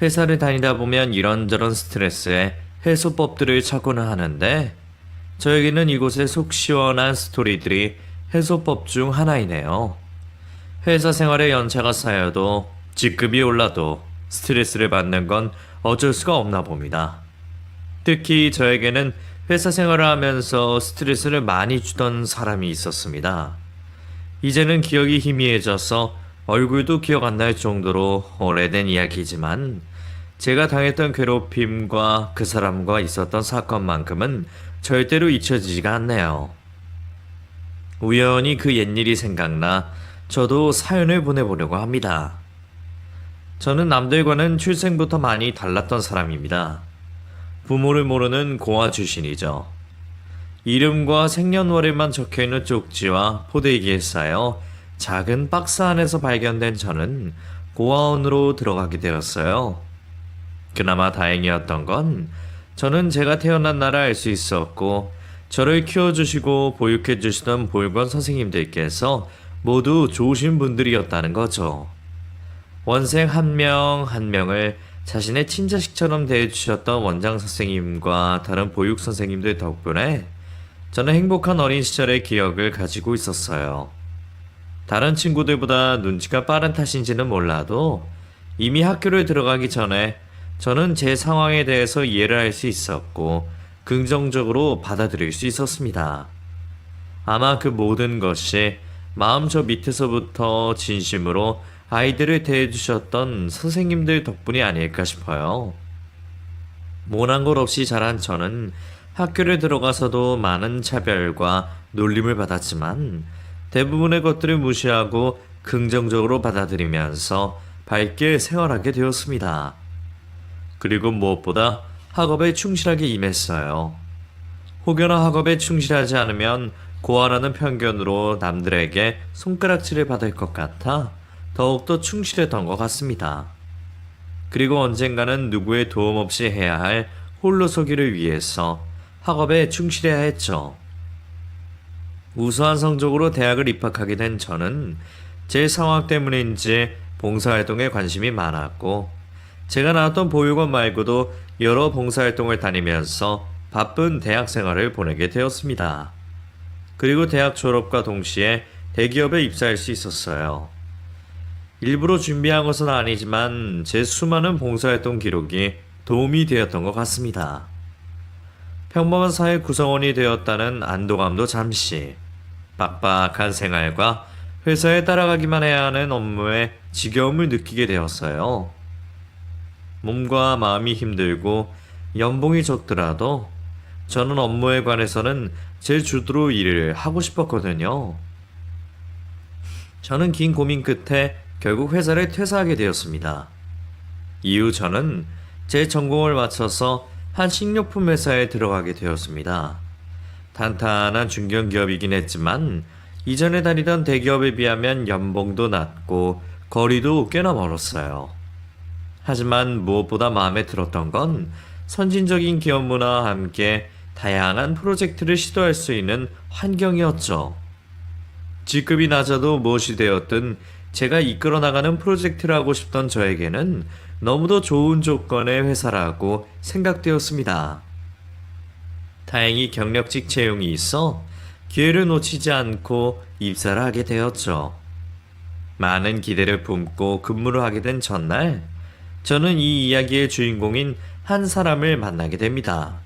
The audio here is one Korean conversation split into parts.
회사를 다니다 보면 이런저런 스트레스에 해소법들을 찾고는 하는데 저에게는 이곳의 속 시원한 스토리들이 해소법 중 하나이네요. 회사 생활에 연차가 쌓여도 직급이 올라도 스트레스를 받는 건 어쩔 수가 없나 봅니다. 특히 저에게는 회사 생활을 하면서 스트레스를 많이 주던 사람이 있었습니다. 이제는 기억이 희미해져서 얼굴도 기억 안 날 정도로 오래된 이야기지만 제가 당했던 괴롭힘과 그 사람과 있었던 사건만큼은 절대로 잊혀지지가 않네요. 우연히 그 옛일이 생각나 저도 사연을 보내보려고 합니다. 저는 남들과는 출생부터 많이 달랐던 사람입니다. 부모를 모르는 고아 출신이죠. 이름과 생년월일만 적혀있는 쪽지와 포대기에 쌓여 작은 박스 안에서 발견된 저는 고아원으로 들어가게 되었어요. 그나마 다행이었던 건 저는 제가 태어난 날을 알 수 있었고 저를 키워주시고 보육해주시던 보육원 선생님들께서 모두 좋으신 분들이었다는 거죠. 원생 한 명 한 명을 자신의 친자식처럼 대해주셨던 원장 선생님과 다른 보육 선생님들 덕분에 저는 행복한 어린 시절의 기억을 가지고 있었어요. 다른 친구들보다 눈치가 빠른 탓인지는 몰라도 이미 학교를 들어가기 전에 저는 제 상황에 대해서 이해를 할 수 있었고 긍정적으로 받아들일 수 있었습니다. 아마 그 모든 것이 마음 저 밑에서부터 진심으로 아이들을 대해주셨던 선생님들 덕분이 아닐까 싶어요. 모난 것 없이 자란 저는 학교를 들어가서도 많은 차별과 놀림을 받았지만 대부분의 것들을 무시하고 긍정적으로 받아들이면서 밝게 생활하게 되었습니다. 그리고 무엇보다 학업에 충실하게 임했어요. 혹여나 학업에 충실하지 않으면 고아라는 편견으로 남들에게 손가락질을 받을 것 같아 더욱더 충실했던 것 같습니다. 그리고 언젠가는 누구의 도움 없이 해야 할 홀로서기를 위해서 학업에 충실해야 했죠. 우수한 성적으로 대학을 입학하게 된 저는 제 상황 때문인지 봉사활동에 관심이 많았고 제가 나왔던 보육원 말고도 여러 봉사활동을 다니면서 바쁜 대학 생활을 보내게 되었습니다. 그리고 대학 졸업과 동시에 대기업에 입사할 수 있었어요. 일부러 준비한 것은 아니지만 제 수많은 봉사활동 기록이 도움이 되었던 것 같습니다. 평범한 사회 구성원이 되었다는 안도감도 잠시, 빡빡한 생활과 회사에 따라가기만 해야 하는 업무에 지겨움을 느끼게 되었어요. 몸과 마음이 힘들고 연봉이 적더라도 저는 업무에 관해서는 제 주도로 일을 하고 싶었거든요. 저는 긴 고민 끝에 결국 회사를 퇴사하게 되었습니다. 이후 저는 제 전공을 마쳐서 한 식료품 회사에 들어가게 되었습니다. 탄탄한 중견기업이긴 했지만 이전에 다니던 대기업에 비하면 연봉도 낮고 거리도 꽤나 멀었어요. 하지만 무엇보다 마음에 들었던 건 선진적인 기업 문화와 함께 다양한 프로젝트를 시도할 수 있는 환경이었죠. 직급이 낮아도 무엇이 되었든 제가 이끌어 나가는 프로젝트를 하고 싶던 저에게는 너무도 좋은 조건의 회사라고 생각되었습니다. 다행히 경력직 채용이 있어 기회를 놓치지 않고 입사를 하게 되었죠. 많은 기대를 품고 근무를 하게 된 전날, 저는 이 이야기의 주인공인 한 사람을 만나게 됩니다.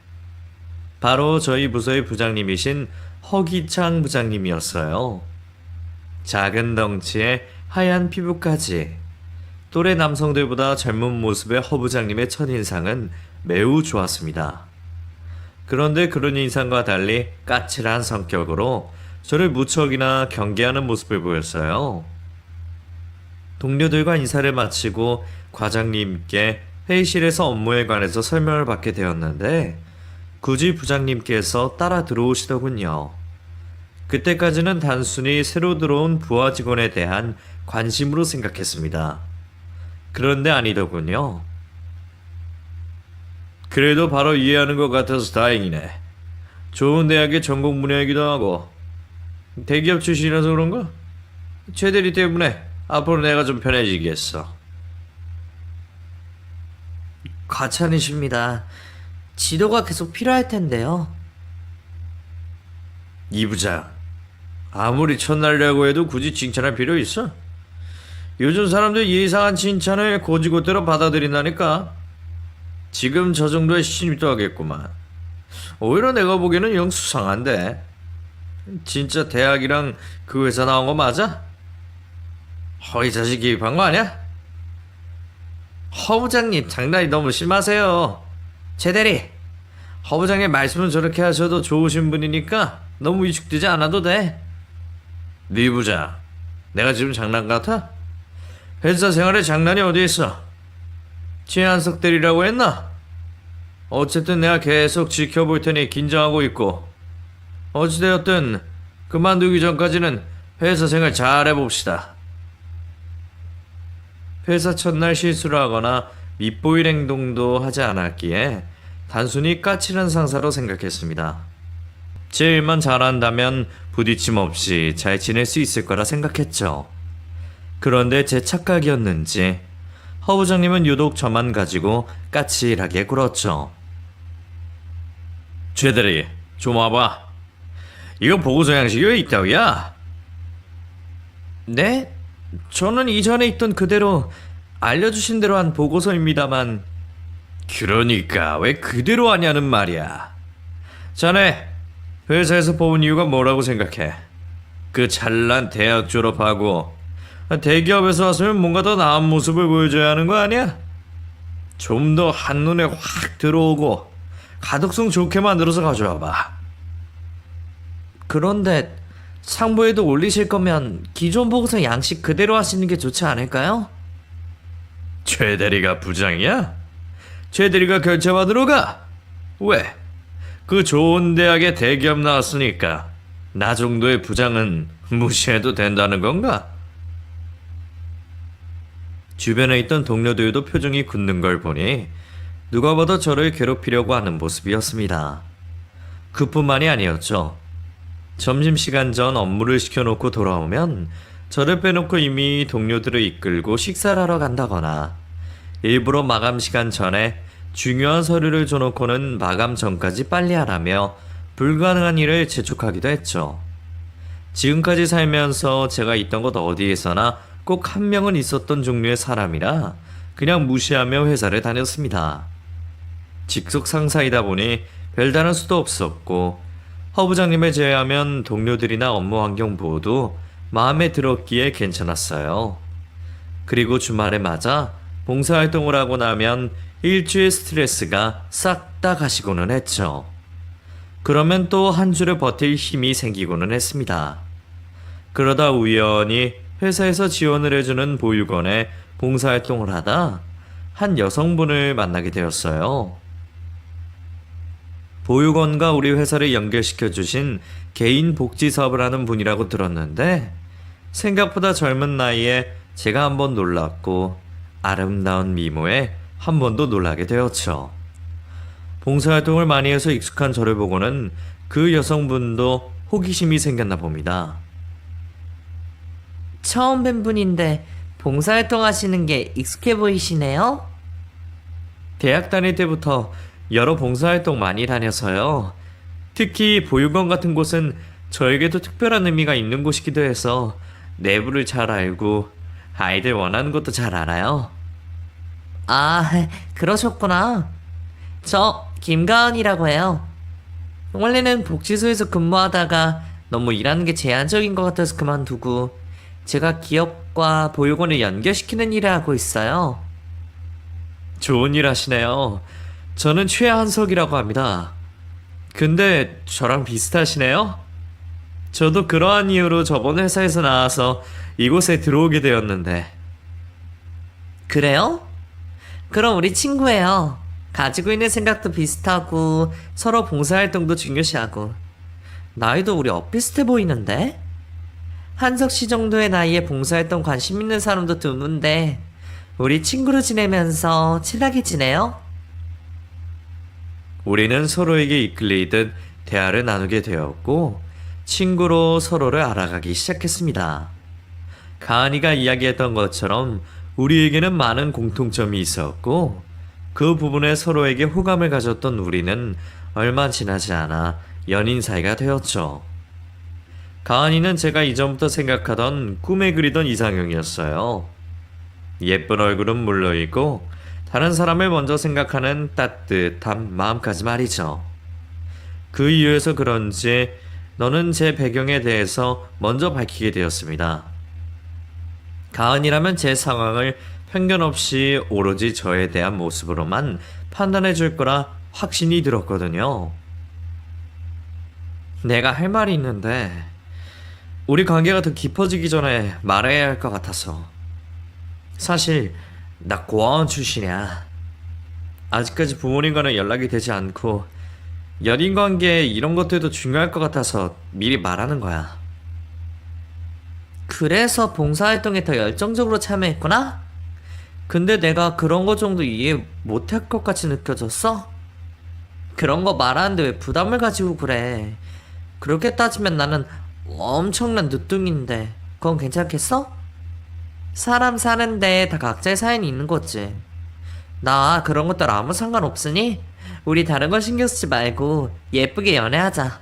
바로 저희 부서의 부장님이신 허기창 부장님이었어요. 작은 덩치에 하얀 피부까지 또래 남성들보다 젊은 모습의 허 부장님의 첫인상은 매우 좋았습니다. 그런데 그런 인상과 달리 까칠한 성격으로 저를 무척이나 경계하는 모습을 보였어요. 동료들과 인사를 마치고 과장님께 회의실에서 업무에 관해서 설명을 받게 되었는데 굳이 부장님께서 따라 들어오시더군요. 그때까지는 단순히 새로 들어온 부하 직원에 대한 관심으로 생각했습니다. 그런데 아니더군요. 그래도 바로 이해하는 것 같아서 다행이네. 좋은 대학의 전공 분야이기도 하고 대기업 출신이라서 그런가? 최 대리 때문에 앞으로 내가 좀 편해지겠어. 과찬이십니다. 지도가 계속 필요할 텐데요. 이 부장, 아무리 첫날이라고 해도 굳이 칭찬할 필요 있어? 요즘 사람들 예상한 칭찬을 고지고대로 받아들인다니까. 지금 저 정도의 신입도 하겠구만. 오히려 내가 보기에는 영 수상한데. 진짜 대학이랑 그 회사 나온 거 맞아? 허위 자식 기입한 거 아니야? 허 부장님 장난이 너무 심하세요. 최 대리, 허 부장님 말씀은 저렇게 하셔도 좋으신 분이니까 너무 위축되지 않아도 돼. 네 부장, 내가 지금 장난 같아? 회사 생활에 장난이 어디 있어? 최한석 대리라고 했나? 어쨌든 내가 계속 지켜볼 테니 긴장하고 있고, 어찌되었든 그만두기 전까지는 회사 생활 잘 해봅시다. 회사 첫날 실수를 하거나 밉보일 행동도 하지 않았기에 단순히 까칠한 상사로 생각했습니다. 제 일만 잘한다면 부딪힘 없이 잘 지낼 수 있을 거라 생각했죠. 그런데 제 착각이었는지 허 부장님은 유독 저만 가지고 까칠하게 굴었죠. 최 대리, 좀 와봐. 이거 보고서 양식이 왜 있다고야? 네? 저는 이전에 있던 그대로 알려주신 대로 한 보고서입니다만. 그러니까 왜 그대로 하냐는 말이야. 자네 회사에서 뽑은 이유가 뭐라고 생각해? 그 잘난 대학 졸업하고 대기업에서 왔으면 뭔가 더 나은 모습을 보여줘야 하는 거 아니야? 좀 더 한눈에 확 들어오고 가독성 좋게 만들어서 가져와봐. 그런데 상부에도 올리실 거면 기존 보고서 양식 그대로 하시는 게 좋지 않을까요? 최 대리가 부장이야? 최 대리가 결제받으러 가? 왜? 그 좋은 대학에 대기업 나왔으니까 나 정도의 부장은 무시해도 된다는 건가? 주변에 있던 동료들도 표정이 굳는 걸 보니 누가 봐도 저를 괴롭히려고 하는 모습이었습니다. 그뿐만이 아니었죠. 점심시간 전 업무를 시켜놓고 돌아오면 저를 빼놓고 이미 동료들을 이끌고 식사를 하러 간다거나 일부러 마감 시간 전에 중요한 서류를 줘놓고는 마감 전까지 빨리 하라며 불가능한 일을 재촉하기도 했죠. 지금까지 살면서 제가 있던 곳 어디에서나 꼭 한 명은 있었던 종류의 사람이라 그냥 무시하며 회사를 다녔습니다. 직속 상사이다 보니 별다른 수도 없었고 허 부장님을 제외하면 동료들이나 업무 환경 모두 마음에 들었기에 괜찮았어요. 그리고 주말에 맞아 봉사활동을 하고 나면 일주일 스트레스가 싹 다 가시고는 했죠. 그러면 또 한 주를 버틸 힘이 생기고는 했습니다. 그러다 우연히 회사에서 지원을 해주는 보육원에 봉사활동을 하다 한 여성분을 만나게 되었어요. 보육원과 우리 회사를 연결시켜 주신 개인 복지 사업을 하는 분이라고 들었는데 생각보다 젊은 나이에 제가 한번 놀랐고 아름다운 미모에 한 번 더 놀라게 되었죠. 봉사활동을 많이 해서 익숙한 저를 보고는 그 여성분도 호기심이 생겼나 봅니다. 처음 뵌 분인데 봉사활동 하시는 게 익숙해 보이시네요? 대학 다닐 때부터 여러 봉사활동 많이 다녀서요. 특히 보육원 같은 곳은 저에게도 특별한 의미가 있는 곳이기도 해서 내부를 잘 알고 아이들 원하는 것도 잘 알아요. 아, 그러셨구나. 저 김가은이라고 해요. 원래는 복지소에서 근무하다가 너무 일하는 게 제한적인 것 같아서 그만두고 제가 기업과 보육원을 연결시키는 일을 하고 있어요. 좋은 일 하시네요. 저는 최한석이라고 합니다. 근데 저랑 비슷하시네요? 저도 그러한 이유로 저번 회사에서 나와서 이곳에 들어오게 되었는데. 그래요? 그럼 우리 친구예요. 가지고 있는 생각도 비슷하고 서로 봉사활동도 중요시하고 나이도 우리 엇비슷해 보이는데? 한석 씨 정도의 나이에 봉사활동 관심 있는 사람도 드문데 우리 친구로 지내면서 친하게 지내요? 우리는 서로에게 이끌리듯 대화를 나누게 되었고 친구로 서로를 알아가기 시작했습니다. 가은이가 이야기했던 것처럼 우리에게는 많은 공통점이 있었고 그 부분에 서로에게 호감을 가졌던 우리는 얼마 지나지 않아 연인 사이가 되었죠. 가은이는 제가 이전부터 생각하던 꿈에 그리던 이상형이었어요. 예쁜 얼굴은 물론이고 다른 사람을 먼저 생각하는 따뜻한 마음까지 말이죠. 그 이유에서 그런지 너는 제 배경에 대해서 먼저 밝히게 되었습니다. 가은이라면 제 상황을 편견 없이 오로지 저에 대한 모습으로만 판단해 줄 거라 확신이 들었거든요. 내가 할 말이 있는데 우리 관계가 더 깊어지기 전에 말해야 할 것 같아서. 사실 나 고아원 출신이야. 아직까지 부모님과는 연락이 되지 않고 연인 관계 이런 것들도 중요할 것 같아서 미리 말하는 거야. 그래서 봉사활동에 더 열정적으로 참여했구나? 근데 내가 그런 거 정도 이해 못할 것 같이 느껴졌어? 그런 거 말하는데 왜 부담을 가지고 그래? 그렇게 따지면 나는 엄청난 늦둥인데 그건 괜찮겠어? 사람 사는데 다 각자의 사연이 있는 거지. 나 그런 것들 아무 상관없으니 우리 다른 거 신경 쓰지 말고 예쁘게 연애하자.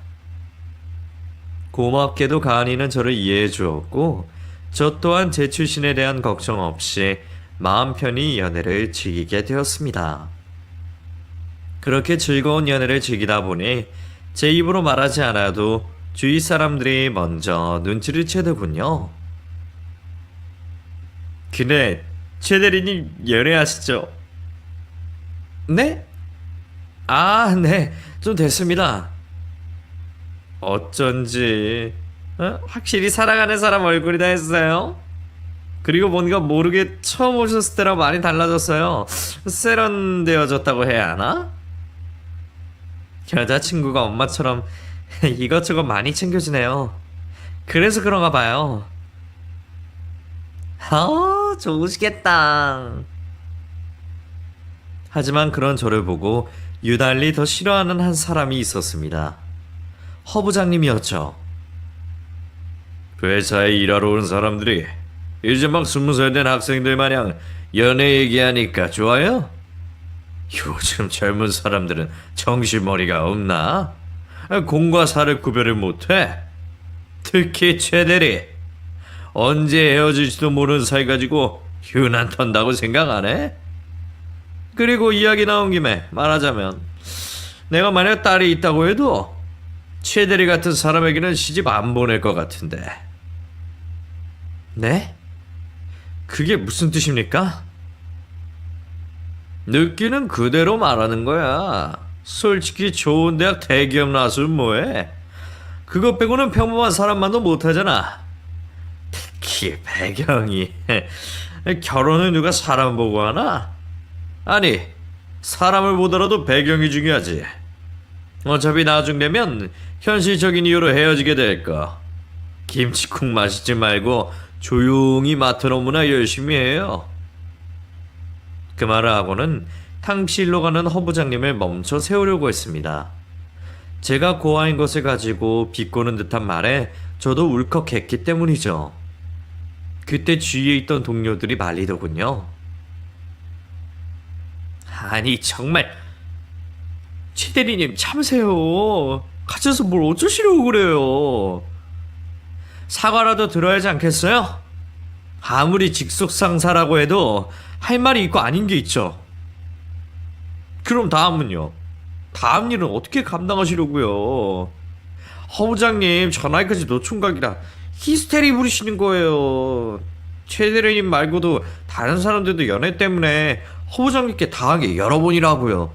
고맙게도 가은이는 저를 이해해 주었고 저 또한 제 출신에 대한 걱정 없이 마음 편히 연애를 즐기게 되었습니다. 그렇게 즐거운 연애를 즐기다 보니 제 입으로 말하지 않아도 주위 사람들이 먼저 눈치를 채더군요. 근데 최 대리님 연애하시죠? 네? 아, 네. 좀 됐습니다. 어쩐지 확실히 사랑하는 사람 얼굴이다 했어요. 그리고 뭔가 모르게 처음 오셨을 때랑 많이 달라졌어요. 세련되어졌다고 해야 하나? 여자친구가 엄마처럼 이것저것 많이 챙겨주네요. 그래서 그런가 봐요. 좋으시겠다. 하지만 그런 저를 보고 유달리 더 싫어하는 한 사람이 있었습니다. 허 부장님이었죠. 회사에 일하러 온 사람들이 이제 막 20살 된 학생들 마냥 연애 얘기하니까 좋아요? 요즘 젊은 사람들은 정신머리가 없나? 공과 사를 구별을 못해? 특히 최 대리, 언제 헤어질지도 모르는 사이 가지고 유난 턴다고 생각 안 해? 그리고 이야기 나온 김에 말하자면 내가 만약 딸이 있다고 해도 최 대리 같은 사람에게는 시집 안 보낼 것 같은데. 네? 그게 무슨 뜻입니까? 느끼는 그대로 말하는 거야. 솔직히 좋은 대학 대기업 나왔으면 뭐해? 그것 빼고는 평범한 사람만도 못하잖아. 특히 배경이 결혼을 누가 사람 보고 하나? 아니, 사람을 보더라도 배경이 중요하지. 어차피 나중 되면 현실적인 이유로 헤어지게 될 거. 김치국 마시지 말고 조용히 맡은 업무나 열심히 해요. 그 말을 하고는 탕실로 가는 허 부장님을 멈춰 세우려고 했습니다. 제가 고아인 것을 가지고 비꼬는 듯한 말에 저도 울컥했기 때문이죠. 그때 주위에 있던 동료들이 말리더군요. 아니 정말 최 대리님 참으세요. 갇혀서 뭘 어쩌시려고 그래요. 사과라도 들어야 하지 않겠어요? 아무리 직속 상사라고 해도 할 말이 있고 아닌 게 있죠. 그럼 다음은요? 다음 일은 어떻게 감당하시려고요? 허 부장님 전화기까지 노총각이라 히스테리 부리시는 거예요. 최 대리님 말고도 다른 사람들도 연애 때문에 허 부장님께 당한 게 여러 번이라고요.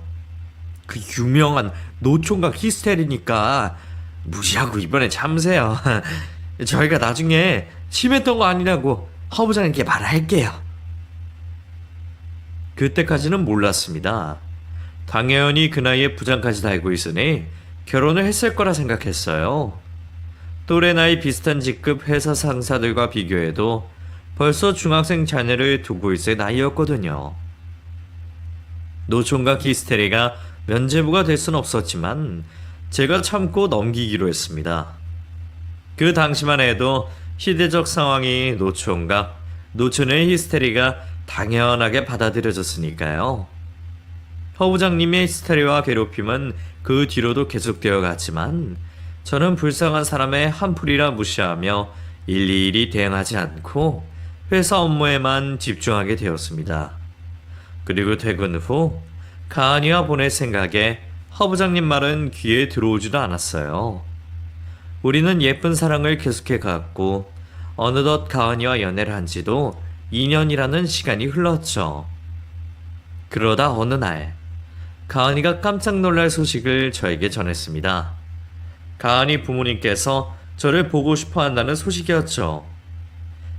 그 유명한 노총각 히스테리니까 무시하고 이번에 참으세요. 저희가 나중에 심했던 거 아니라고 허 부장님께 말할게요. 그때까지는 몰랐습니다. 당연히 그 나이에 부장까지 달고 있으니 결혼을 했을 거라 생각했어요. 또래 나이 비슷한 직급 회사 상사들과 비교해도 벌써 중학생 자녀를 두고 있을 나이였거든요. 노총각 히스테리가 면죄부가 될 순 없었지만 제가 참고 넘기기로 했습니다. 그 당시만 해도 시대적 상황이 노총각, 노처녀의 히스테리가 당연하게 받아들여졌으니까요. 허 부장님의 스타일과 괴롭힘은 그 뒤로도 계속되어 갔지만 저는 불쌍한 사람의 한풀이라 무시하며 일일이 대응하지 않고 회사 업무에만 집중하게 되었습니다. 그리고 퇴근 후 가은이와 보낼 생각에 허 부장님 말은 귀에 들어오지도 않았어요. 우리는 예쁜 사랑을 계속해 갔고 어느덧 가은이와 연애를 한 지도 2년이라는 시간이 흘렀죠. 그러다 어느 날 가은이가 깜짝 놀랄 소식을 저에게 전했습니다. 가은이 부모님께서 저를 보고 싶어 한다는 소식이었죠.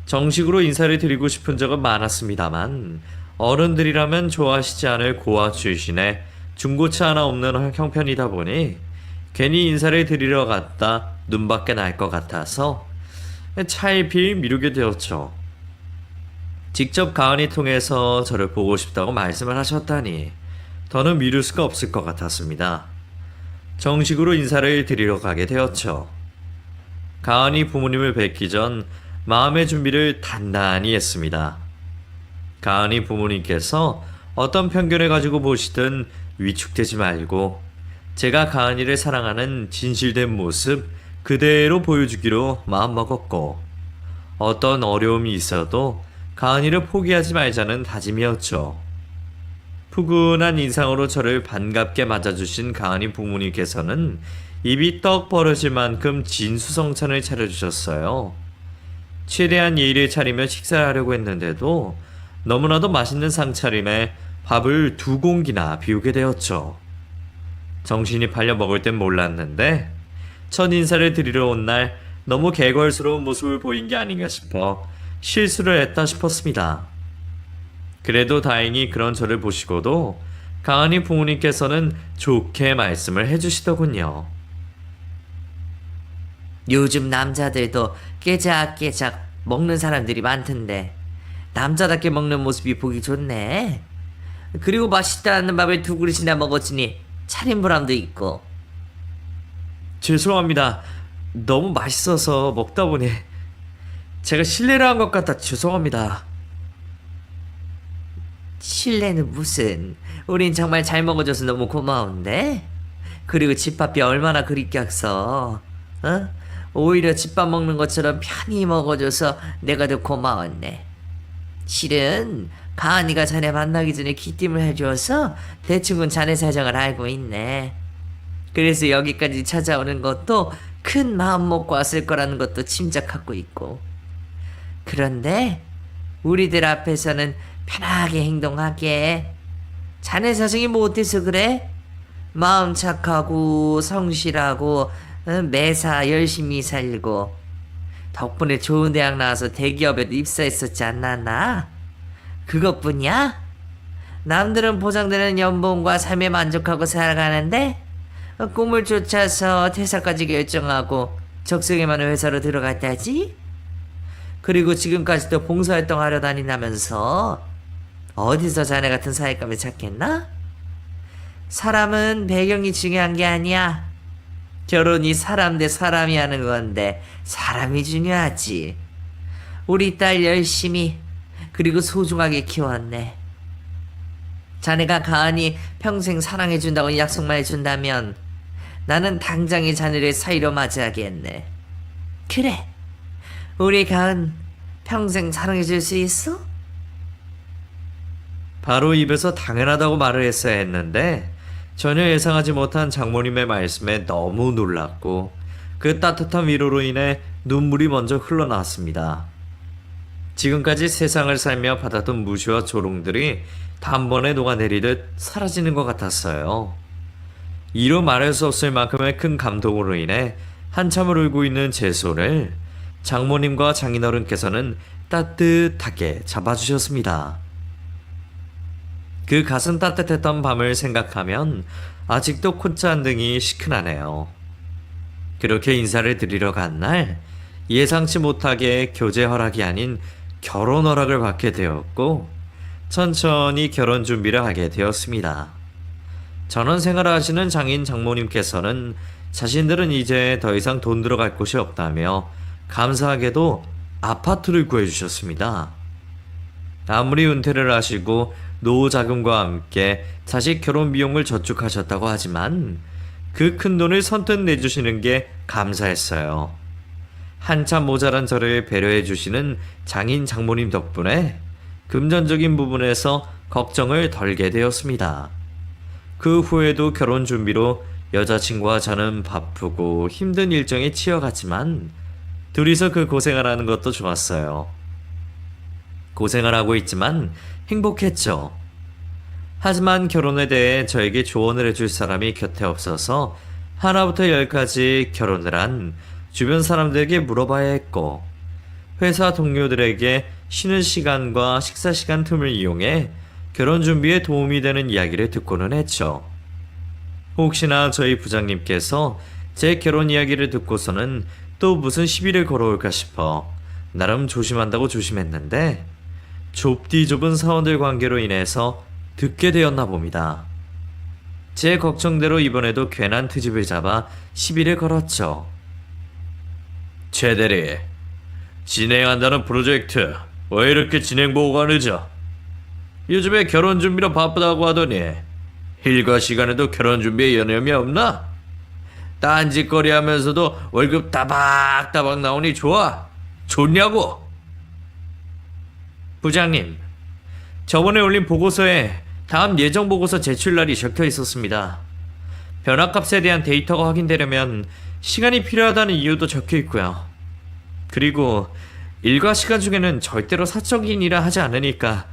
정식으로 인사를 드리고 싶은 적은 많았습니다만 어른들이라면 좋아하시지 않을 고아 출신의 중고차 하나 없는 형편이다 보니 괜히 인사를 드리러 갔다 눈밖에 날 것 같아서 차일피일 미루게 되었죠. 직접 가은이 통해서 저를 보고 싶다고 말씀을 하셨다니 더는 미룰 수가 없을 것 같았습니다. 정식으로 인사를 드리러 가게 되었죠. 가은이 부모님을 뵙기 전 마음의 준비를 단단히 했습니다. 가은이 부모님께서 어떤 편견을 가지고 보시든 위축되지 말고 제가 가은이를 사랑하는 진실된 모습 그대로 보여주기로 마음먹었고 어떤 어려움이 있어도 가은이를 포기하지 말자는 다짐이었죠. 푸근한 인상으로 저를 반갑게 맞아주신 가은이 부모님께서는 입이 떡 벌어질 만큼 진수성찬을 차려주셨어요. 최대한 예의를 차리며 식사를 하려고 했는데도 너무나도 맛있는 상차림에 밥을 2공기나 비우게 되었죠. 정신이 팔려 먹을 땐 몰랐는데 첫 인사를 드리러 온 날 너무 개걸스러운 모습을 보인 게 아닌가 싶어 실수를 했다 싶었습니다. 그래도 다행히 그런 저를 보시고도 가은이 부모님께서는 좋게 말씀을 해주시더군요. 요즘 남자들도 깨작깨작 먹는 사람들이 많던데 남자답게 먹는 모습이 보기 좋네. 그리고 맛있다는 밥을 2그릇이나 먹었으니 차림보람도 있고. 죄송합니다. 너무 맛있어서 먹다 보니 제가 실례를 한 것 같아 죄송합니다. 실례는 무슨. 우린 정말 잘 먹어줘서 너무 고마운데. 그리고 집밥이 얼마나 그립겠어. 어? 오히려 집밥 먹는 것처럼 편히 먹어줘서 내가 더 고마웠네. 실은 가은이가 자네 만나기 전에 귀띔을 해줘서 대충은 자네 사정을 알고 있네. 그래서 여기까지 찾아오는 것도 큰 마음 먹고 왔을 거라는 것도 짐작하고 있고. 그런데 우리들 앞에서는 편하게 행동하게. 자네 사정이 뭐 어때서 그래? 마음 착하고 성실하고 매사 열심히 살고 덕분에 좋은 대학 나와서 대기업에도 입사했었지 않나? 그것뿐이야? 남들은 보장되는 연봉과 삶에 만족하고 살아가는데 꿈을 쫓아서 퇴사까지 결정하고 적성에 맞는 회사로 들어갔다지? 그리고 지금까지도 봉사활동 하러 다닌다면서 어디서 자네 같은 사회감을 찾겠나? 사람은 배경이 중요한 게 아니야. 결혼이 사람 대 사람이 하는 건데 사람이 중요하지. 우리 딸 열심히 그리고 소중하게 키웠네. 자네가 가은이 평생 사랑해준다고 약속만 해준다면 나는 당장에 자네를 사이로 맞이하겠네. 그래, 우리 가은 평생 사랑해줄 수 있어? 바로 입에서 당연하다고 말을 했어야 했는데 전혀 예상하지 못한 장모님의 말씀에 너무 놀랐고 그 따뜻한 위로로 인해 눈물이 먼저 흘러나왔습니다. 지금까지 세상을 살며 받았던 무시와 조롱들이 단번에 녹아내리듯 사라지는 것 같았어요. 이루 말할 수 없을 만큼의 큰 감동으로 인해 한참을 울고 있는 제 손을 장모님과 장인어른께서는 따뜻하게 잡아주셨습니다. 그 가슴 따뜻했던 밤을 생각하면 아직도 콧잔등이 시큰하네요. 그렇게 인사를 드리러 간 날 예상치 못하게 교제 허락이 아닌 결혼 허락을 받게 되었고 천천히 결혼 준비를 하게 되었습니다. 전원 생활을 하시는 장인 장모님께서는 자신들은 이제 더 이상 돈 들어갈 곳이 없다며 감사하게도 아파트를 구해주셨습니다. 아무리 은퇴를 하시고 노후 자금과 함께 자식 결혼 비용을 저축하셨다고 하지만 그 큰 돈을 선뜻 내주시는 게 감사했어요. 한참 모자란 저를 배려해 주시는 장인 장모님 덕분에 금전적인 부분에서 걱정을 덜게 되었습니다. 그 후에도 결혼 준비로 여자친구와 저는 바쁘고 힘든 일정에 치여갔지만 둘이서 그 고생을 하는 것도 좋았어요. 고생을 하고 있지만 행복했죠. 하지만 결혼에 대해 저에게 조언을 해줄 사람이 곁에 없어서 하나부터 열까지 결혼을 한 주변 사람들에게 물어봐야 했고, 회사 동료들에게 쉬는 시간과 식사 시간 틈을 이용해 결혼 준비에 도움이 되는 이야기를 듣고는 했죠. 혹시나 저희 부장님께서 제 결혼 이야기를 듣고서는 또 무슨 시비를 걸어올까 싶어 나름 조심한다고 조심했는데 좁디 좁은 사원들 관계로 인해서 듣게 되었나 봅니다. 제 걱정대로 이번에도 괜한 트집을 잡아 시비를 걸었죠. 최 대리, 진행한다는 프로젝트 왜 이렇게 진행 보고가 늦어? 요즘에 결혼 준비로 바쁘다고 하더니 일과 시간에도 결혼 준비에 여념이 없나? 딴짓거리 하면서도 월급 따박따박 나오니 좋냐고? 부장님, 저번에 올린 보고서에 다음 예정 보고서 제출날이 적혀 있었습니다. 변화값에 대한 데이터가 확인되려면 시간이 필요하다는 이유도 적혀 있고요. 그리고 일과 시간 중에는 절대로 사적인 일을 하지 않으니까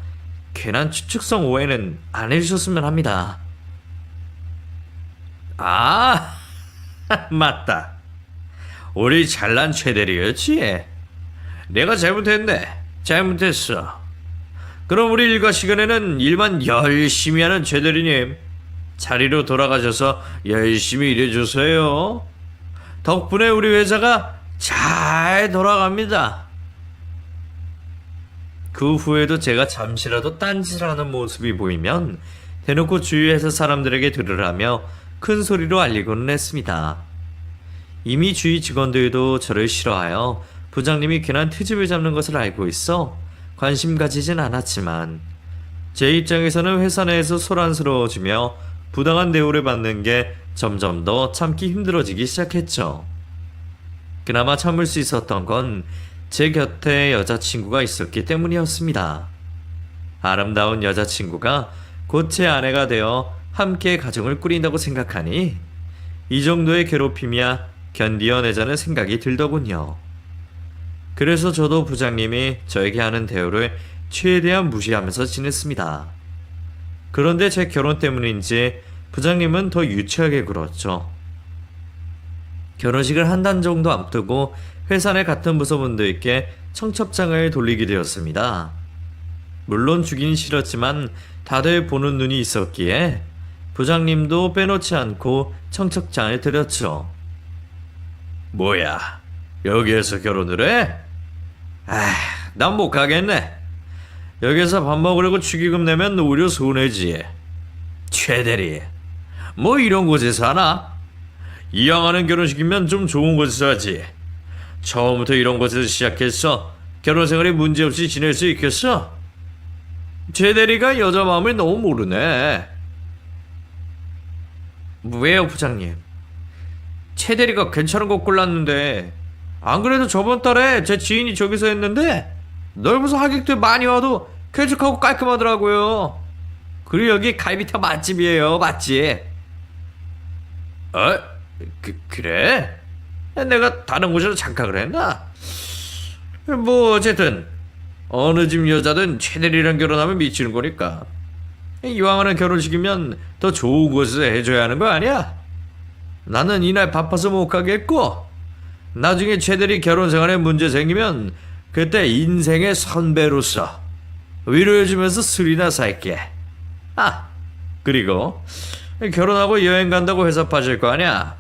괜한 추측성 오해는 안 해주셨으면 합니다. 아, 맞다. 우리 잘난 최대리였지? 내가 잘못했어. 그럼 우리 일과 시간에는 일만 열심히 하는 최대리님 자리로 돌아가셔서 열심히 일해주세요. 덕분에 우리 회사가 잘 돌아갑니다. 그 후에도 제가 잠시라도 딴짓하는 모습이 보이면 대놓고 주위 회사 사람들에게 들으라며 큰 소리로 알리고는 했습니다. 이미 주위 직원들도 저를 싫어하여 부장님이 괜한 트집을 잡는 것을 알고 있어 관심 가지진 않았지만 제 입장에서는 회사 내에서 소란스러워지며 부당한 대우를 받는 게 점점 더 참기 힘들어지기 시작했죠. 그나마 참을 수 있었던 건 제 곁에 여자친구가 있었기 때문이었습니다. 아름다운 여자친구가 곧 제 아내가 되어 함께 가정을 꾸린다고 생각하니 이 정도의 괴롭힘이야 견디어내자는 생각이 들더군요. 그래서 저도 부장님이 저에게 하는 대우를 최대한 무시하면서 지냈습니다. 그런데 제 결혼 때문인지 부장님은 더 유치하게 굴었죠. 결혼식을 한 달 정도 앞두고 회사 내 같은 부서분들께 청첩장을 돌리게 되었습니다. 물론 주긴 싫었지만 다들 보는 눈이 있었기에 부장님도 빼놓지 않고 청첩장을 드렸죠. 뭐야, 여기에서 결혼을 해? 난 못 가겠네. 여기서 밥 먹으려고 축의금 내면 오히려 손해지. 최 대리, 뭐 이런 곳에서 하나? 이왕 하는 결혼식이면 좀 좋은 곳에서 하지. 처음부터 이런 곳에서 시작해서 결혼 생활에 문제없이 지낼 수 있겠어? 최 대리가 여자 마음을 너무 모르네. 왜요, 부장님? 최 대리가 괜찮은 곳 골랐는데 안 그래도 저번 달에 제 지인이 저기서 했는데 넓어서 하객들 많이 와도 쾌적하고 깔끔하더라고요. 그리고 여기 갈비탕 맛집이에요, 맛집. 그래? 내가 다른 곳에서 착각을 했나? 뭐 어쨌든 어느 집 여자든 최 대리랑 결혼하면 미치는 거니까 이왕 하는 결혼식이면 더 좋은 곳에서 해줘야 하는 거 아니야? 나는 이날 바빠서 못 가겠고 나중에 최 대리 결혼 생활에 문제 생기면 그때 인생의 선배로서 위로해주면서 술이나 살게. 그리고 결혼하고 여행 간다고 회사 빠질 거 아니야?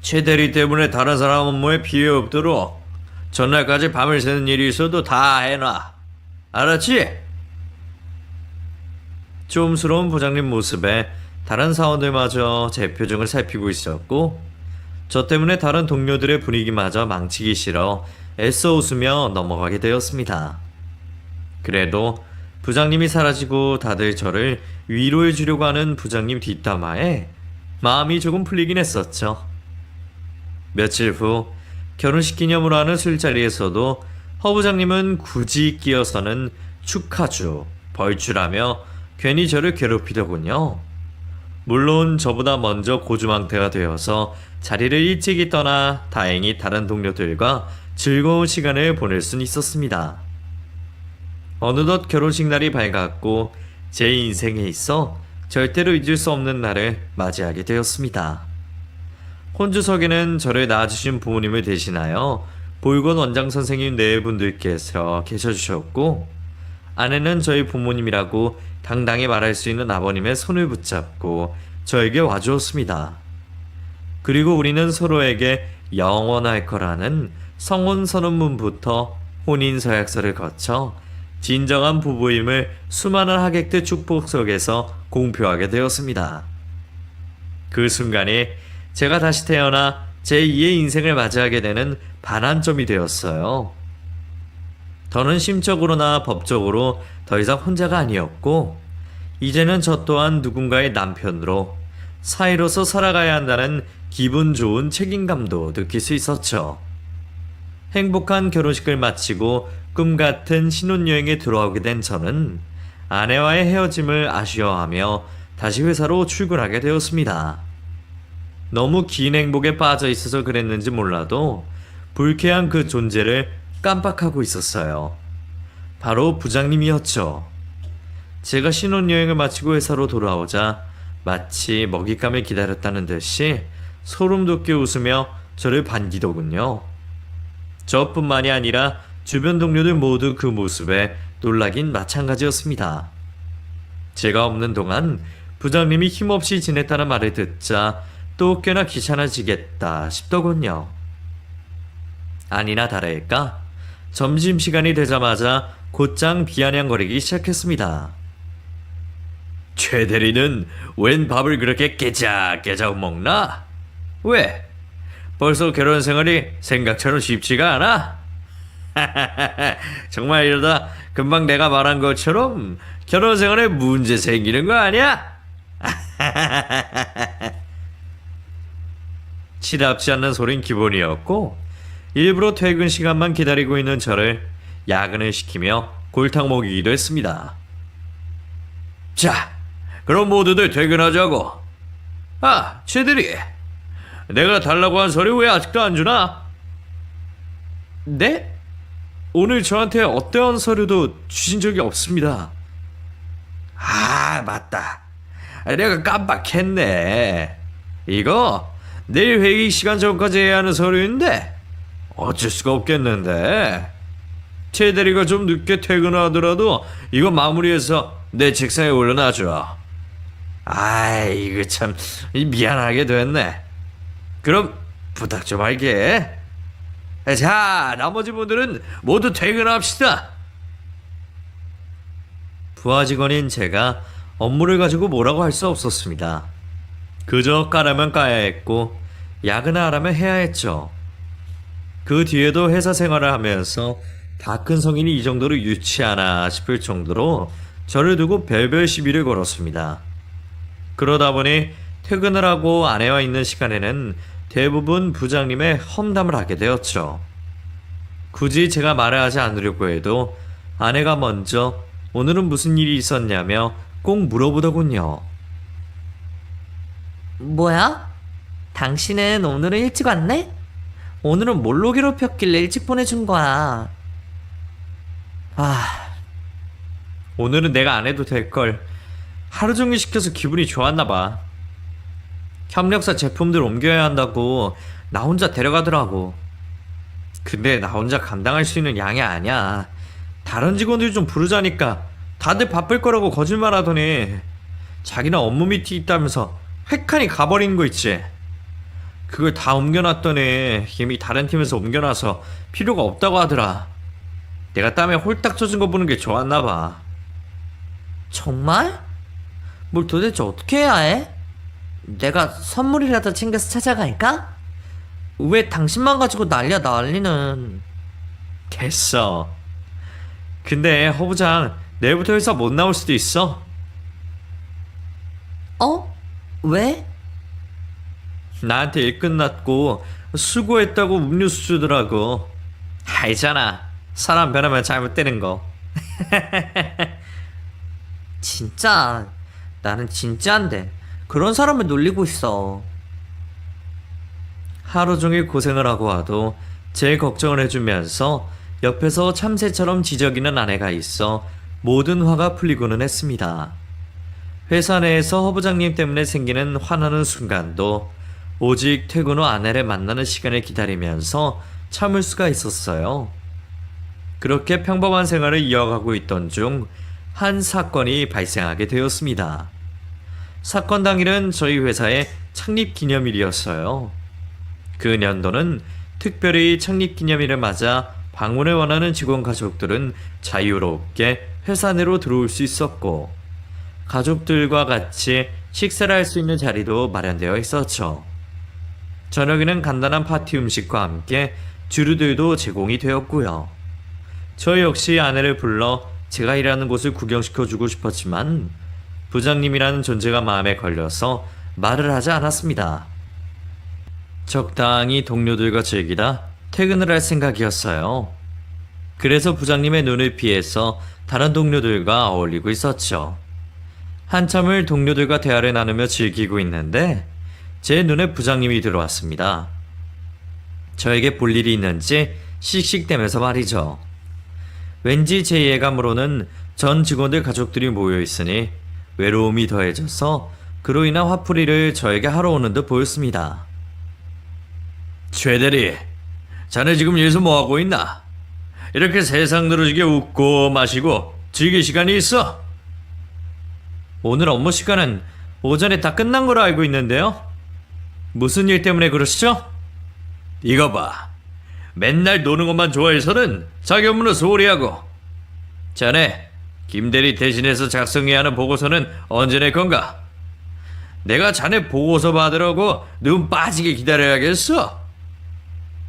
최 대리 때문에 다른 사람 업무에 피해 없도록 전날까지 밤을 새는 일이 있어도 다 해놔. 알았지? 좀스러운 부장님 모습에 다른 사원들마저 제 표정을 살피고 있었고 저 때문에 다른 동료들의 분위기마저 망치기 싫어 애써 웃으며 넘어가게 되었습니다. 그래도 부장님이 사라지고 다들 저를 위로해 주려고 하는 부장님 뒷담화에 마음이 조금 풀리긴 했었죠. 며칠 후 결혼식 기념으로 하는 술자리에서도 허 부장님은 굳이 끼어서는 축하주, 벌주라며 괜히 저를 괴롭히더군요. 물론 저보다 먼저 고주망태가 되어서 자리를 일찍이 떠나 다행히 다른 동료들과 즐거운 시간을 보낼 순 있었습니다. 어느덧 결혼식 날이 밝았고 제 인생에 있어 절대로 잊을 수 없는 날을 맞이하게 되었습니다. 혼주석에는 저를 낳아주신 부모님을 대신하여 보육원 원장 선생님 네 분들께서 계셔주셨고, 아내는 저희 부모님이라고 당당히 말할 수 있는 아버님의 손을 붙잡고 저에게 와주었습니다. 그리고 우리는 서로에게 영원할 거라는 성혼 선언문부터 혼인 서약서를 거쳐 진정한 부부임을 수많은 하객들 축복 속에서 공표하게 되었습니다. 그 순간이 제가 다시 태어나 제2의 인생을 맞이하게 되는 반환점이 되었어요. 더는 심적으로나 법적으로 더 이상 혼자가 아니었고, 이제는 저 또한 누군가의 남편으로 사이로서 살아가야 한다는 기분 좋은 책임감도 느낄 수 있었죠. 행복한 결혼식을 마치고 꿈같은 신혼여행에 돌아오게 된 저는 아내와의 헤어짐을 아쉬워하며 다시 회사로 출근하게 되었습니다. 너무 긴 행복에 빠져 있어서 그랬는지 몰라도 불쾌한 그 존재를 깜빡하고 있었어요. 바로 부장님이었죠. 제가 신혼여행을 마치고 회사로 돌아오자 마치 먹잇감을 기다렸다는 듯이 소름 돋게 웃으며 저를 반기더군요. 저뿐만이 아니라 주변 동료들 모두 그 모습에 놀라긴 마찬가지였습니다. 제가 없는 동안 부장님이 힘없이 지냈다는 말을 듣자 또 꽤나 귀찮아지겠다 싶더군요. 아니나 다를까 점심시간이 되자마자 곧장 비아냥거리기 시작했습니다. 최 대리는 웬 밥을 그렇게 깨작깨작 먹나? 왜? 벌써 결혼 생활이 생각처럼 쉽지가 않아? 정말 이러다 금방 내가 말한 것처럼 결혼 생활에 문제 생기는 거 아니야? 치답지 않는 소린 기본이었고, 일부러 퇴근 시간만 기다리고 있는 저를 야근을 시키며 골탕 먹이기도 했습니다. 자, 그럼 모두들 퇴근하자고. 아, 최대리, 내가 달라고 한 서류 왜 아직도 안 주나? 네? 오늘 저한테 어떠한 서류도 주신 적이 없습니다. 아, 맞다. 내가 깜빡했네. 이거 내일 회의 시간 전까지 해야 하는 서류인데 어쩔 수가 없겠는데. 최 대리가 좀 늦게 퇴근하더라도 이거 마무리해서 내 책상에 올려놔줘. 아이, 이거 참 미안하게 됐네. 그럼 부탁 좀 할게. 자, 나머지 분들은 모두 퇴근합시다. 부하 직원인 제가 업무를 가지고 뭐라고 할 수 없었습니다. 그저 까라면 까야 했고 야근을 하라면 해야 했죠. 그 뒤에도 회사 생활을 하면서 다 큰 성인이 이 정도로 유치하나 싶을 정도로 저를 두고 별별 시비를 걸었습니다. 그러다 보니 퇴근을 하고 아내와 있는 시간에는 대부분 부장님의 험담을 하게 되었죠. 굳이 제가 말을 하지 않으려고 해도 아내가 먼저 오늘은 무슨 일이 있었냐며 꼭 물어보더군요. 뭐야? 당신은 오늘은 일찍 왔네? 오늘은 뭘로 괴롭혔길래 일찍 보내준 거야? 아, 오늘은 내가 안 해도 될걸. 하루 종일 시켜서 기분이 좋았나 봐. 협력사 제품들 옮겨야 한다고 나 혼자 데려가더라고. 근데 나 혼자 감당할 수 있는 양이 아니야. 다른 직원들 좀 부르자니까 다들 바쁠 거라고 거짓말 하더니 자기는 업무 미팅 있다면서 획하니 가버리는 거 있지. 그걸 다 옮겨놨더니 이미 다른 팀에서 옮겨놔서 필요가 없다고 하더라. 내가 땀에 홀딱 젖은 거 보는 게 좋았나 봐. 정말? 뭘 도대체 어떻게 해야 해? 내가 선물이라도 챙겨서 찾아갈까? 왜 당신만 가지고 난리는. 됐어. 근데 허 부장, 내일부터 회사 못 나올 수도 있어. 어? 왜? 나한테 일 끝났고 수고했다고 음료수 주더라고. 알잖아. 사람 변하면 잘못되는 거. 진짜 나는 진짜인데 그런 사람을 놀리고 있어. 하루 종일 고생을 하고 와도 제 걱정을 해주면서 옆에서 참새처럼 지저귀는 아내가 있어 모든 화가 풀리고는 했습니다. 회사 내에서 허 부장님 때문에 생기는 화나는 순간도 오직 퇴근 후 아내를 만나는 시간을 기다리면서 참을 수가 있었어요. 그렇게 평범한 생활을 이어가고 있던 중 한 사건이 발생하게 되었습니다. 사건 당일은 저희 회사의 창립 기념일이었어요. 그 년도는 특별히 창립 기념일을 맞아 방문을 원하는 직원 가족들은 자유롭게 회사 내로 들어올 수 있었고 가족들과 같이 식사를 할 수 있는 자리도 마련되어 있었죠. 저녁에는 간단한 파티 음식과 함께 주류들도 제공이 되었고요. 저 역시 아내를 불러 제가 일하는 곳을 구경시켜주고 싶었지만 부장님이라는 존재가 마음에 걸려서 말을 하지 않았습니다. 적당히 동료들과 즐기다 퇴근을 할 생각이었어요. 그래서 부장님의 눈을 피해서 다른 동료들과 어울리고 있었죠. 한참을 동료들과 대화를 나누며 즐기고 있는데 제 눈에 부장님이 들어왔습니다. 저에게 볼 일이 있는지 씩씩대면서 말이죠. 왠지 제 예감으로는 전 직원들 가족들이 모여 있으니 외로움이 더해져서 그로 인한 화풀이를 저에게 하러 오는 듯 보였습니다. 최 대리, 자네 지금 여기서 뭐하고 있나? 이렇게 세상 늘어지게 웃고 마시고 즐길 시간이 있어? 오늘 업무 시간은 오전에 다 끝난 걸로 알고 있는데요. 무슨 일 때문에 그러시죠? 이거 봐. 맨날 노는 것만 좋아해서는 자기 업무는 소홀히 하고. 자네, 김대리 대신해서 작성해야 하는 보고서는 언제 낼 건가? 내가 자네 보고서 받으라고 눈 빠지게 기다려야겠어?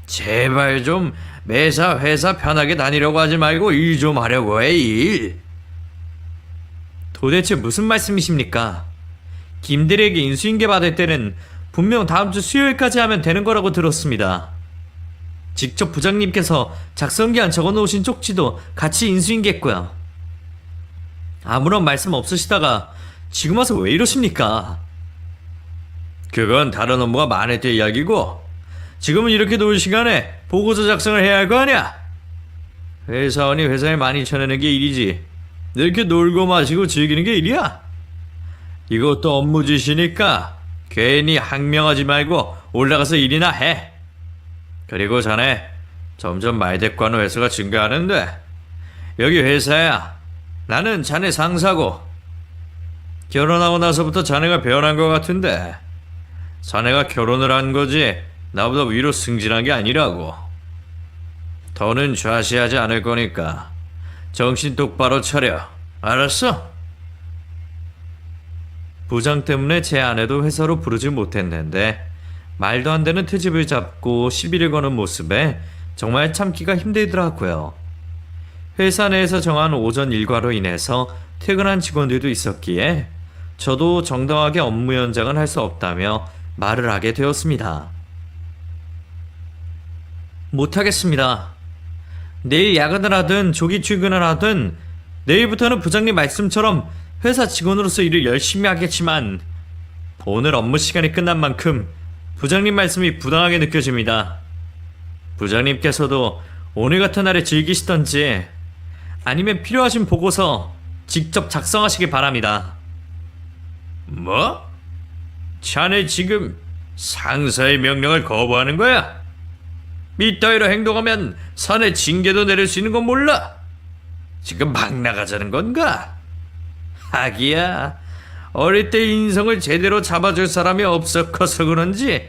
제발 좀 매사 회사 편하게 다니려고 하지 말고 일 좀 하려고 해, 일. 도대체 무슨 말씀이십니까? 김대리에게 인수인계 받을 때는 분명 다음 주 수요일까지 하면 되는 거라고 들었습니다. 직접 부장님께서 작성기한 적어놓으신 쪽지도 같이 인수인계했고요. 아무런 말씀 없으시다가 지금 와서 왜 이러십니까? 그건 다른 업무가 많을 때 이야기고 지금은 이렇게 놀 시간에 보고서 작성을 해야 할 거 아니야? 회사원이 회사에 많이 쳐내는 게 일이지 이렇게 놀고 마시고 즐기는 게 일이야? 이것도 업무 지시니까 괜히 항명하지 말고 올라가서 일이나 해. 그리고 자네 점점 말대꾸하는 회사가 증가하는데 여기 회사야. 나는 자네 상사고 결혼하고 나서부터 자네가 변한 것 같은데 자네가 결혼을 한 거지 나보다 위로 승진한 게 아니라고. 더는 좌시하지 않을 거니까 정신 똑바로 차려. 알았어? 부장 때문에 제 아내도 회사로 부르지 못했는데 말도 안 되는 트집을 잡고 시비를 거는 모습에 정말 참기가 힘들더라고요. 회사 내에서 정한 오전 일과로 인해서 퇴근한 직원들도 있었기에 저도 정당하게 업무 연장을 할 수 없다며 말을 하게 되었습니다. 못하겠습니다. 내일 야근을 하든 조기 출근을 하든 내일부터는 부장님 말씀처럼 회사 직원으로서 일을 열심히 하겠지만 오늘 업무 시간이 끝난 만큼 부장님 말씀이 부당하게 느껴집니다. 부장님께서도 오늘 같은 날에 즐기시던지 아니면 필요하신 보고서 직접 작성하시기 바랍니다. 뭐? 자네 지금 상사의 명령을 거부하는 거야? 이따위로 행동하면 사내 징계도 내릴 수 있는 건 몰라? 지금 막 나가자는 건가? 하기야 어릴 때 인성을 제대로 잡아줄 사람이 없어 커서 그런지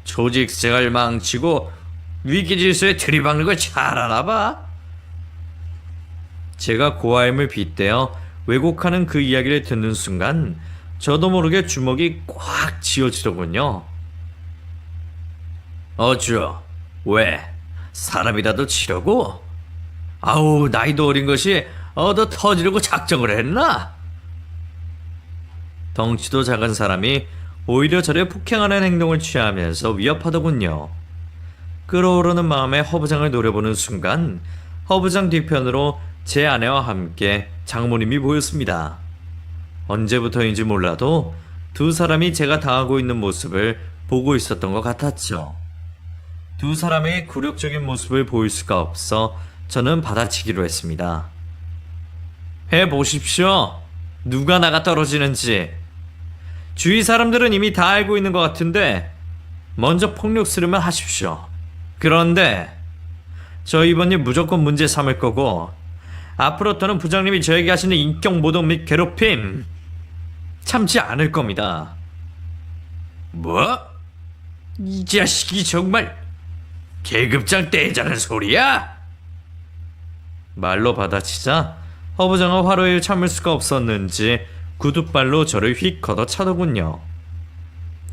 조직생활 망치고 위기질서에 들이박는 걸 잘 알아봐. 제가 고아임을 빗대어 왜곡하는 그 이야기를 듣는 순간 저도 모르게 주먹이 꽉 쥐어지더군요. 어쭈? 왜? 사람이라도 치려고? 아우 나이도 어린 것이 얻어 터지려고 작정을 했나? 덩치도 작은 사람이 오히려 저를 폭행하는 행동을 취하면서 위협하더군요. 끓어오르는 마음에 허부장을 노려보는 순간 허부장 뒤편으로 제 아내와 함께 장모님이 보였습니다. 언제부터인지 몰라도 두 사람이 제가 당하고 있는 모습을 보고 있었던 것 같았죠. 두 사람의 굴욕적인 모습을 보일 수가 없어 저는 받아치기로 했습니다. 해보십시오. 누가 나가 떨어지는지. 주위 사람들은 이미 다 알고 있는 것 같은데 먼저 폭력 쓰려면 하십시오. 그런데 저 이번 일 무조건 문제 삼을 거고 앞으로부터는 부장님이 저에게 하시는 인격 모독 및 괴롭힘 참지 않을 겁니다. 뭐? 이 자식이 정말 계급장 떼자는 소리야? 말로 받아치자 허부장은 화로에 참을 수가 없었는지 구두발로 저를 휙 걷어차더군요.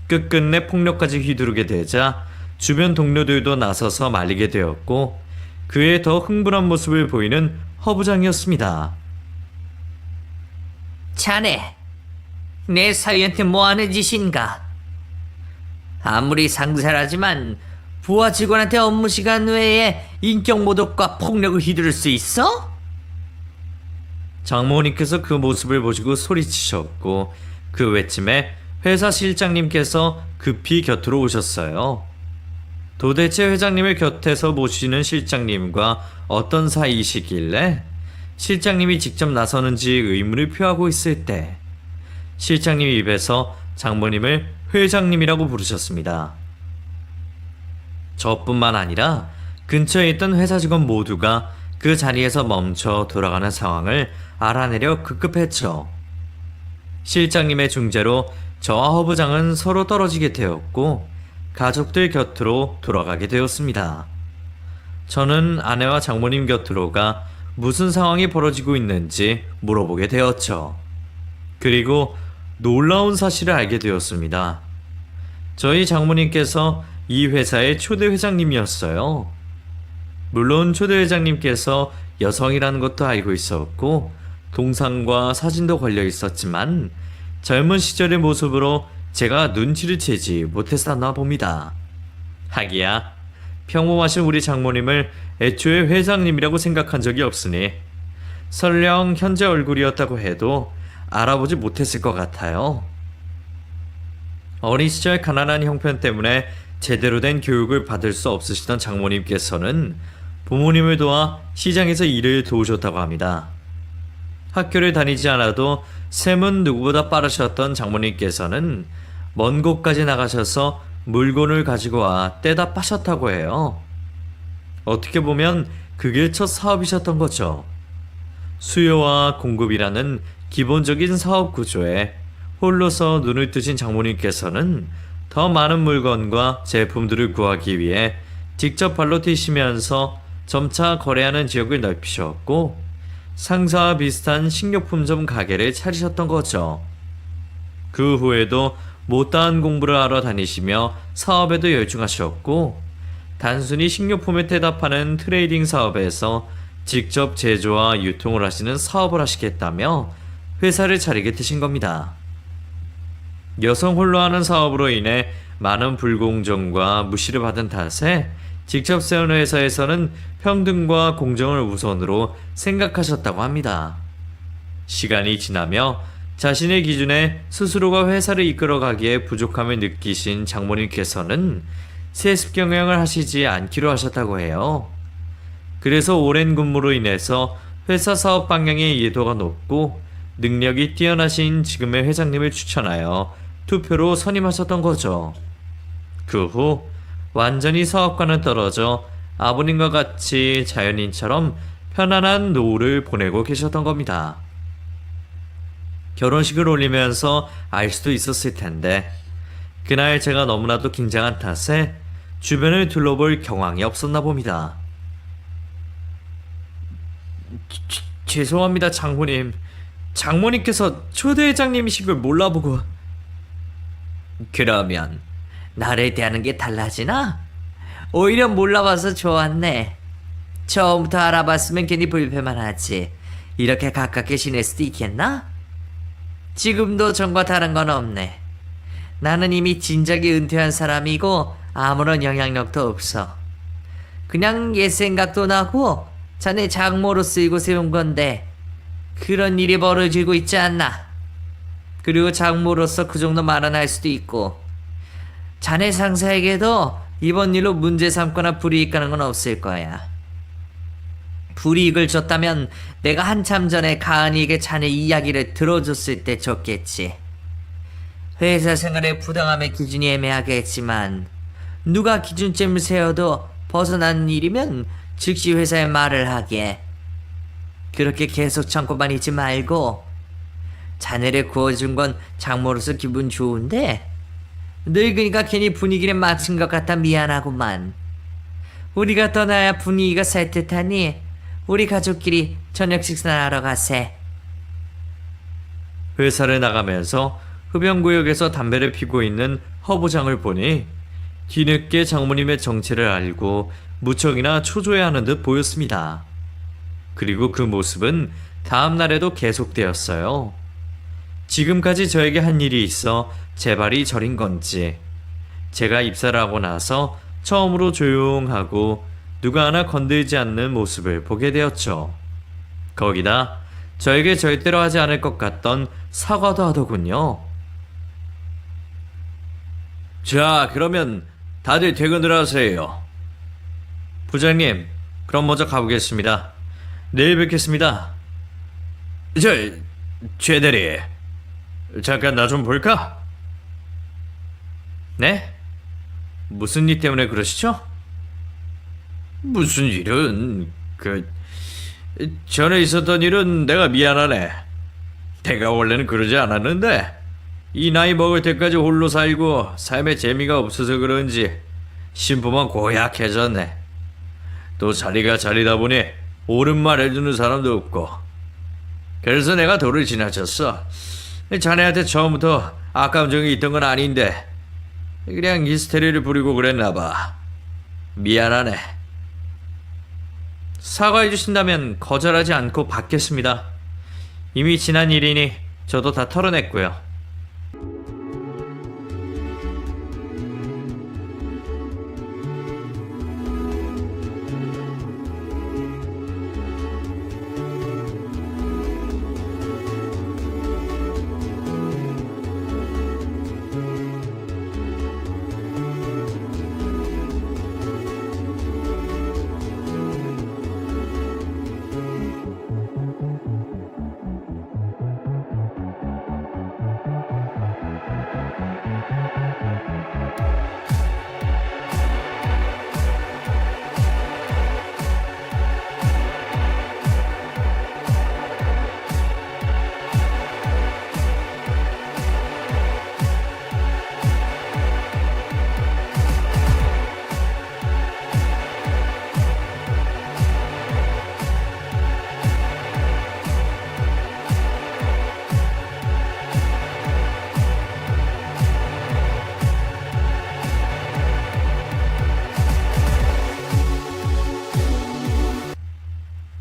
끝끝내 폭력까지 휘두르게 되자 주변 동료들도 나서서 말리게 되었고 그에 더 흥분한 모습을 보이는 허부장이었습니다. 자네, 내 사위한테 뭐하는 짓인가? 아무리 상사라지만 부하 직원한테 업무 시간 외에 인격 모독과 폭력을 휘두를 수 있어? 장모님께서 그 모습을 보시고 소리치셨고 그 외쯤에 회사 실장님께서 급히 곁으로 오셨어요. 도대체 회장님을 곁에서 모시는 실장님과 어떤 사이이시길래 실장님이 직접 나서는지 의문을 표하고 있을 때 실장님 입에서 장모님을 회장님이라고 부르셨습니다. 저뿐만 아니라 근처에 있던 회사 직원 모두가 그 자리에서 멈춰 돌아가는 상황을 알아내려 급급했죠. 실장님의 중재로 저와 허부장은 서로 떨어지게 되었고 가족들 곁으로 돌아가게 되었습니다. 저는 아내와 장모님 곁으로 가 무슨 상황이 벌어지고 있는지 물어보게 되었죠. 그리고 놀라운 사실을 알게 되었습니다. 저희 장모님께서 이 회사의 초대 회장님이었어요. 물론 초대 회장님께서 여성이라는 것도 알고 있었고 동상과 사진도 걸려 있었지만 젊은 시절의 모습으로 제가 눈치를 채지 못했었나 봅니다. 하기야 평범하신 우리 장모님을 애초에 회장님이라고 생각한 적이 없으니 설령 현재 얼굴이었다고 해도 알아보지 못했을 것 같아요. 어린 시절 가난한 형편 때문에 제대로 된 교육을 받을 수 없으시던 장모님께서는 부모님을 도와 시장에서 일을 도우셨다고 합니다. 학교를 다니지 않아도 셈은 누구보다 빠르셨던 장모님께서는 먼 곳까지 나가셔서 물건을 가지고 와 떼다 파셨다고 해요. 어떻게 보면 그게 첫 사업이셨던 거죠. 수요와 공급이라는 기본적인 사업 구조에 홀로서 눈을 뜨신 장모님께서는 더 많은 물건과 제품들을 구하기 위해 직접 발로 뛰시면서 점차 거래하는 지역을 넓히셨고 상사와 비슷한 식료품점 가게를 차리셨던 거죠. 그 후에도 못다한 공부를 하러 다니시며 사업에도 열중하셨고 단순히 식료품에 대답하는 트레이딩 사업에서 직접 제조와 유통을 하시는 사업을 하시겠다며 회사를 차리게 되신 겁니다. 여성 홀로 하는 사업으로 인해 많은 불공정과 무시를 받은 탓에 직접 세운 회사에서는 평등과 공정을 우선으로 생각하셨다고 합니다. 시간이 지나며 자신의 기준에 스스로가 회사를 이끌어가기에 부족함을 느끼신 장모님께서는 세습 경영을 하시지 않기로 하셨다고 해요. 그래서 오랜 근무로 인해서 회사 사업 방향의 이해도가 높고 능력이 뛰어나신 지금의 회장님을 추천하여 투표로 선임하셨던 거죠. 그 후 완전히 사업과는 떨어져 아버님과 같이 자연인처럼 편안한 노후를 보내고 계셨던 겁니다. 결혼식을 올리면서 알 수도 있었을 텐데 그날 제가 너무나도 긴장한 탓에 주변을 둘러볼 경황이 없었나 봅니다. 죄송합니다, 장모님. 장모님께서 초대 회장님이신 걸 몰라보고. 그러면 나를 대하는 게 달라지나? 오히려 몰라봐서 좋았네. 처음부터 알아봤으면 괜히 불편만 하지. 이렇게 가깝게 지낼 수도 있겠나? 지금도 전과 다른 건 없네. 나는 이미 진작에 은퇴한 사람이고 아무런 영향력도 없어. 그냥 옛 생각도 나고 자네 장모로 쓰이고 세운 건데 그런 일이 벌어지고 있지 않나? 그리고 장모로서 그 정도 말은 할 수도 있고 자네 상사에게도 이번 일로 문제 삼거나 불이익 가는 건 없을 거야. 불이익을 줬다면 내가 한참 전에 가은이에게 자네 이야기를 들어줬을 때 줬겠지. 회사 생활의 부당함의 기준이 애매하게 했지만 누가 기준점을 세워도 벗어난 일이면 즉시 회사에 말을 하게. 그렇게 계속 참고만 있지 말고 자네를 구워준 건 장모로서 기분 좋은데 늙으니까 괜히 분위기를 맞춘 것 같아 미안하구만. 우리가 떠나야 분위기가 살 듯하니 우리 가족끼리 저녁 식사나 하러 가세. 회사를 나가면서 흡연구역에서 담배를 피고 있는 허 부장을 보니 뒤늦게 장모님의 정체를 알고 무척이나 초조해하는 듯 보였습니다. 그리고 그 모습은 다음 날에도 계속되었어요. 지금까지 저에게 한 일이 있어 제 발이 저린 건지 제가 입사를 하고 나서 처음으로 조용하고 누가 하나 건들지 않는 모습을 보게 되었죠. 거기다 저에게 절대로 하지 않을 것 같던 사과도 하더군요. 자, 그러면 다들 퇴근을 하세요. 부장님, 그럼 먼저 가보겠습니다. 내일 뵙겠습니다. 최 대리, 잠깐 나 좀 볼까? 네? 무슨 일 때문에 그러시죠? 무슨 일은 전에 있었던 일은 내가 미안하네. 내가 원래는 그러지 않았는데 이 나이 먹을 때까지 홀로 살고 삶에 재미가 없어서 그런지 심부만 고약해졌네. 또 자리가 자리다 보니 옳은 말 해주는 사람도 없고 그래서 내가 도를 지나쳤어. 자네한테 처음부터 악감정이 있던 건 아닌데 그냥 히스테리를 부리고 그랬나봐. 미안하네. 사과해 주신다면 거절하지 않고 받겠습니다. 이미 지난 일이니 저도 다 털어냈고요.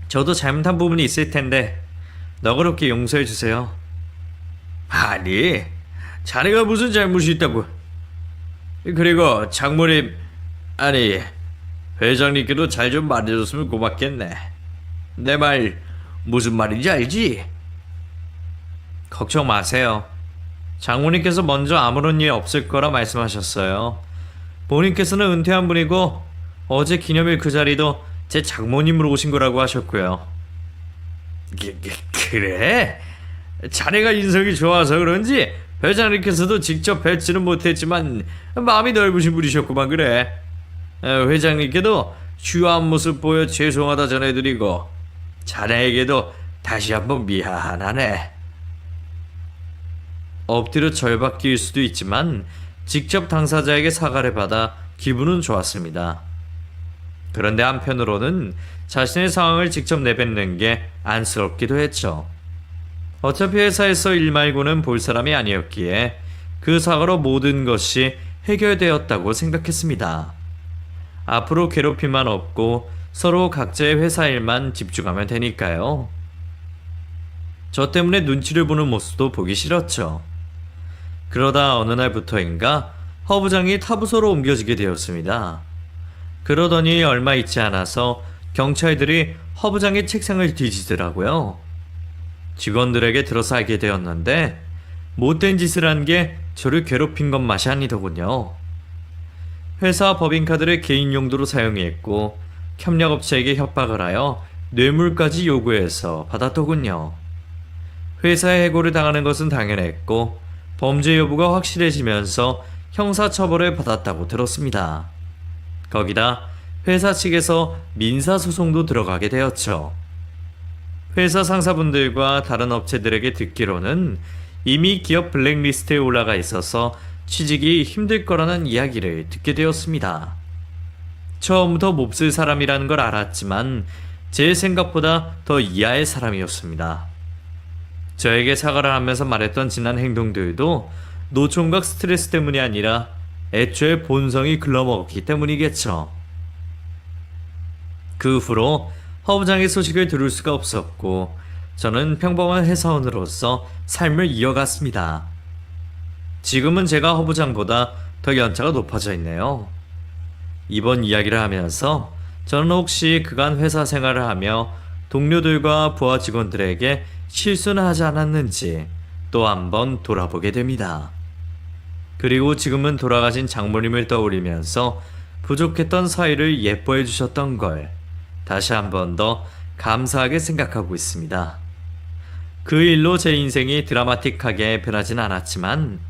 저도 잘못한 부분이 있을 텐데 너그럽게 용서해 주세요. 아니, 자네가 무슨 잘못이 있다고. 그리고 장모님, 아니 회장님께도 잘 좀 말해줬으면 고맙겠네. 내 말 무슨 말인지 알지? 걱정 마세요. 장모님께서 먼저 아무런 일 없을 거라 말씀하셨어요. 본인께서는 은퇴한 분이고 어제 기념일 그 자리도 제 장모님으로 오신 거라고 하셨고요. 그래? 자네가 인성이 좋아서 그런지 회장님께서도 직접 뵙지는 못했지만 마음이 넓으신 분이셨구만. 그래. 회장님께도 주요한 모습 보여 죄송하다 전해드리고 자네에게도 다시 한번 미안하네. 엎드려 절받기일 수도 있지만 직접 당사자에게 사과를 받아 기분은 좋았습니다. 그런데 한편으로는 자신의 상황을 직접 내뱉는 게 안쓰럽기도 했죠. 어차피 회사에서 일 말고는 볼 사람이 아니었기에 그 사과로 모든 것이 해결되었다고 생각했습니다. 앞으로 괴롭힘만 없고 서로 각자의 회사 일만 집중하면 되니까요. 저 때문에 눈치를 보는 모습도 보기 싫었죠. 그러다 어느 날부터인가 허 부장이 타부서로 옮겨지게 되었습니다. 그러더니 얼마 있지 않아서 경찰들이 허 부장의 책상을 뒤지더라고요. 직원들에게 들어서 알게 되었는데 못된 짓을 한 게 저를 괴롭힌 것 맛이 아니더군요. 회사 법인카드를 개인 용도로 사용했고 협력업체에게 협박을 하여 뇌물까지 요구해서 받았더군요. 회사에 해고를 당하는 것은 당연했고 범죄 여부가 확실해지면서 형사처벌을 받았다고 들었습니다. 거기다 회사 측에서 민사소송도 들어가게 되었죠. 회사 상사분들과 다른 업체들에게 듣기로는 이미 기업 블랙리스트에 올라가 있어서 취직이 힘들 거라는 이야기를 듣게 되었습니다. 처음부터 몹쓸 사람이라는 걸 알았지만 제 생각보다 더 이하의 사람이었습니다. 저에게 사과를 하면서 말했던 지난 행동들도 노총각 스트레스 때문이 아니라 애초에 본성이 글러먹었기 때문이겠죠. 그 후로 허 부장의 소식을 들을 수가 없었고 저는 평범한 회사원으로서 삶을 이어갔습니다. 지금은 제가 허 부장보다 더 연차가 높아져 있네요. 이번 이야기를 하면서 저는 혹시 그간 회사 생활을 하며 동료들과 부하 직원들에게 실수는 하지 않았는지 또 한번 돌아보게 됩니다. 그리고 지금은 돌아가신 장모님을 떠올리면서 부족했던 사이를 예뻐해 주셨던 걸 다시 한번 더 감사하게 생각하고 있습니다. 그 일로 제 인생이 드라마틱하게 변하진 않았지만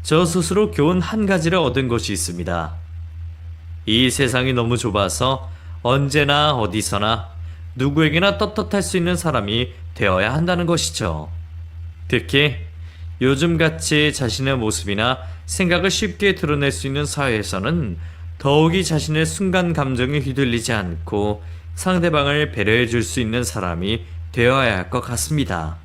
저 스스로 교훈 한 가지를 얻은 것이 있습니다. 이 세상이 너무 좁아서 언제나 어디서나 누구에게나 떳떳할 수 있는 사람이 되어야 한다는 것이죠. 특히 요즘같이 자신의 모습이나 생각을 쉽게 드러낼 수 있는 사회에서는 더욱이 자신의 순간 감정에 휘둘리지 않고 상대방을 배려해 줄 수 있는 사람이 되어야 할 것 같습니다.